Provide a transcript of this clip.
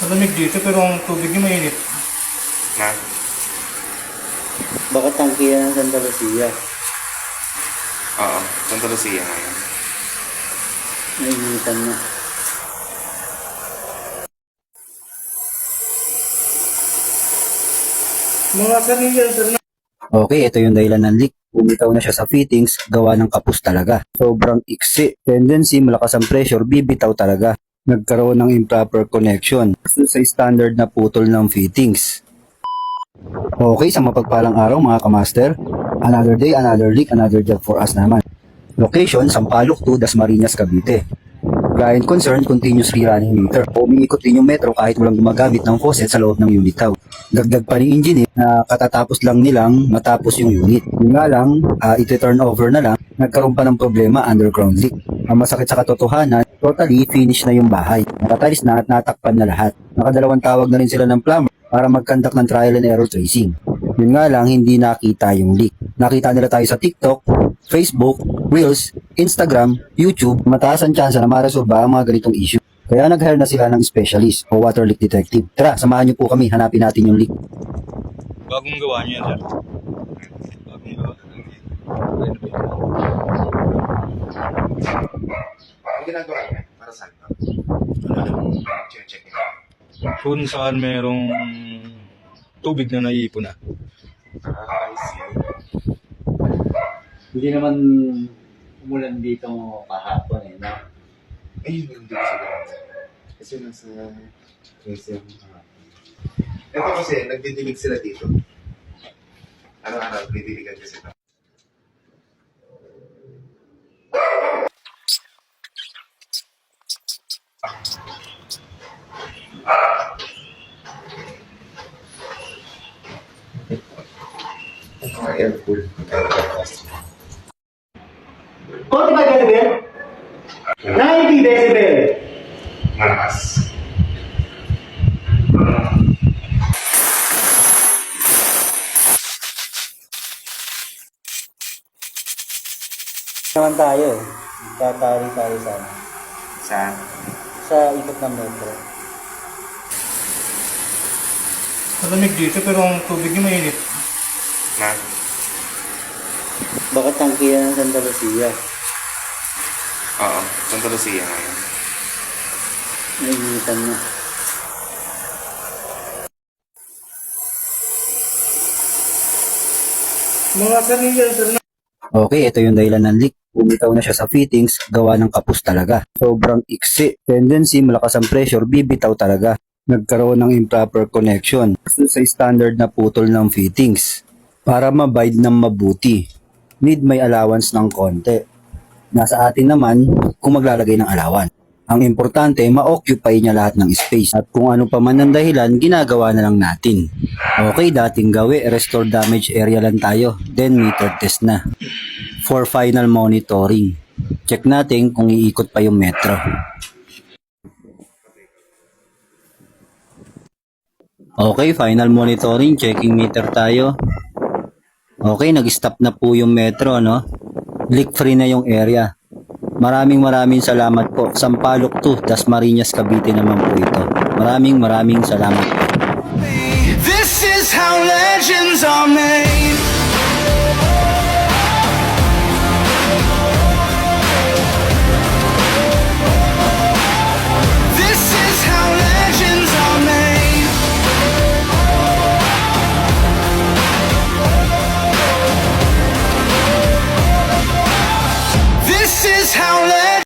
Malamig dito pero ang tubig niya mainit. Na? Baka tangki yan ng Santa Lucia. Oo, Santa Lucia ngayon. Nainitan na. Mga kanina, sir, na. Okay, ito yung dahilan ng leak. Bumitaw na siya sa fittings, gawa ng kapos talaga. Sobrang iksi. Tendency, malakas ang pressure, bibitaw talaga. Nagkaroon ng improper connection sa standard na putol ng fittings. Okay, sa mapagpalang araw mga kamaster. Another day, another leak, another job for us naman. Location, Sampaloc to Dasmariñas, Cavite. Client concern, continuous rerunning meter. Umiikot din yung metro kahit walang gumagamit ng faucet sa loob ng unit house. Dagdag pa ni engineer na katatapos lang nilang matapos yung unit. Yun nga lang, iti-turn over na lang, nagkaroon pa ng problema underground leak. Ang masakit sa katotohanan, totally finish na yung bahay. Nakatiles na at natakpan na lahat. Nakadalawang tawag na rin sila ng plumber para mag-conduct ng trial and error tracing. Yun nga lang, hindi nakita yung leak. Nakita nila tayo sa TikTok, Facebook, Reels, Instagram, YouTube. Mataas ang tsansa na ma-resolve ang mga ganitong issue. Kaya nag-hire na sila ng specialist o water leak detective. Tara, samahan niyo po kami, hanapin natin yung leak. Bagong gawa niyo yan, sir. Bagong gawa. Ang ginagawa niya, para saan ka? Check niya. Kung saan merong tubig na naiipon na. I see. Hindi naman umulan dito kahapon eh, no? Ayun, meron dito sa ganun. Kasi nasa... Ito kasi, nagdidilig sila dito. Araw-araw, nagdidiligan kasi ito. Air cool. 45 decibel? 90 decibel? Malakas. Naman tayo eh. Tatari tayo Saan? sa ikot ng metro. Malamig dito pero ang tubig niya mainit. Na? Baka tangki yan ng Santa Lucia. Oo, Santa Lucia ngayon. Nainitan na. Mga kanina, sir, na. Okay, ito yung dahilan ng leak. Bumitaw na siya sa fittings, gawa ng kapos talaga. Sobrang iksi. Tendency, malakas ang pressure, bibitaw talaga. Nagkaroon ng improper connection sa standard na putol ng fittings. Para mabide ng mabuti, need may allowance ng konti. Nasa atin naman kung maglalagay ng allowance. Ang importante, ma-occupy niya lahat ng space. At kung ano pa man ang dahilan, ginagawa na lang natin. Okay, dating gawi, restore damage area lang tayo. Then meter test na. For final monitoring. Check natin kung iikot pa yung metro. Okay, final monitoring. Checking meter tayo. Okay, nag-stop na po yung metro, no? Leak free na yung area. Maraming salamat po. Sampaloc to Dasmariñas, Cavite naman po ito. Maraming salamat po. This is how legends are made. This is how legends are made. This is how legends